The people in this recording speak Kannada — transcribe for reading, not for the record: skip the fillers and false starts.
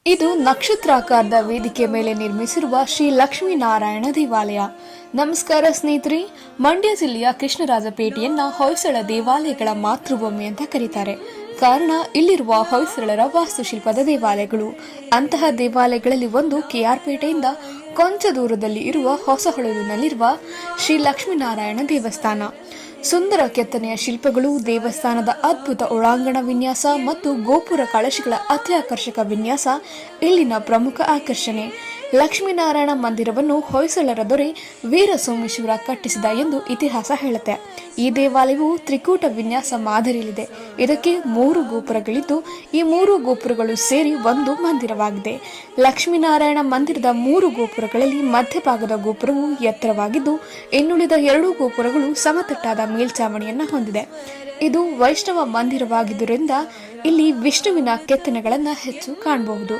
ಇದು ನಕ್ಷತ್ರಾಕಾರದ ವೇದಿಕೆ ಮೇಲೆ ನಿರ್ಮಿಸಿರುವ ಶ್ರೀ ಲಕ್ಷ್ಮೀನಾರಾಯಣ ದೇವಾಲಯ. ನಮಸ್ಕಾರ ಸ್ನೇಹಿತರೆ, ಮಂಡ್ಯ ಜಿಲ್ಲೆಯ ಕೃಷ್ಣರಾಜಪೇಟೆಯನ್ನ ಹೊಯ್ಸಳ ದೇವಾಲಯಗಳ ಮಾತೃಭೂಮಿ ಅಂತ ಕರೀತಾರೆ. ಕಾರಣ ಇಲ್ಲಿರುವ ಹೊಯ್ಸಳರ ವಾಸ್ತುಶಿಲ್ಪದ ದೇವಾಲಯಗಳು. ಅಂತಹ ದೇವಾಲಯಗಳಲ್ಲಿ ಒಂದು ಕೆಆರ್ ಪೇಟೆಯಿಂದ ಕೊಂಚ ದೂರದಲ್ಲಿ ಇರುವ ಹೊಸಹೊಳಲಿನಲ್ಲಿರುವ ಶ್ರೀ ಲಕ್ಷ್ಮೀನಾರಾಯಣ ದೇವಸ್ಥಾನ. ಸುಂದರ ಕೆತ್ತನೆಯ ಶಿಲ್ಪಗಳು, ದೇವಸ್ಥಾನದ ಅದ್ಭುತ ಒಳಾಂಗಣ ವಿನ್ಯಾಸ ಮತ್ತು ಗೋಪುರ ಕಳಶಗಳ ಅತ್ಯಾಕರ್ಷಕ ವಿನ್ಯಾಸ ಇಲ್ಲಿನ ಪ್ರಮುಖ ಆಕರ್ಷಣೆ. ಲಕ್ಷ್ಮೀನಾರಾಯಣ ಮಂದಿರವನ್ನು ಹೊಯ್ಸಳರ ದೊರೆ ವೀರ ಸೋಮೇಶ್ವರ ಕಟ್ಟಿಸಿದ ಎಂದು ಇತಿಹಾಸ ಹೇಳುತ್ತೆ. ಈ ದೇವಾಲಯವು ತ್ರಿಕೂಟ ವಿನ್ಯಾಸ ಮಾದರಿಯಲ್ಲಿದೆ. ಇದಕ್ಕೆ 3 ಗೋಪುರಗಳಿದ್ದು ಈ 3 ಗೋಪುರಗಳು ಸೇರಿ ಒಂದು ಮಂದಿರವಾಗಿದೆ. ಲಕ್ಷ್ಮೀನಾರಾಯಣ ಮಂದಿರದ 3 ಗೋಪುರಗಳಲ್ಲಿ ಮಧ್ಯಭಾಗದ ಗೋಪುರವು ಎತ್ತರವಾಗಿದ್ದು, ಇನ್ನುಳಿದ 2 ಗೋಪುರಗಳು ಸಮತಟ್ಟಾದ ಮೇಲ್ಛಾವಣಿಯನ್ನು ಹೊಂದಿದೆ. ಇದು ವೈಷ್ಣವ ಮಂದಿರವಾಗಿದ್ದರಿಂದ ಇಲ್ಲಿ ವಿಷ್ಣುವಿನ ಕೆತ್ತನೆಗಳನ್ನು ಹೆಚ್ಚು ಕಾಣಬಹುದು.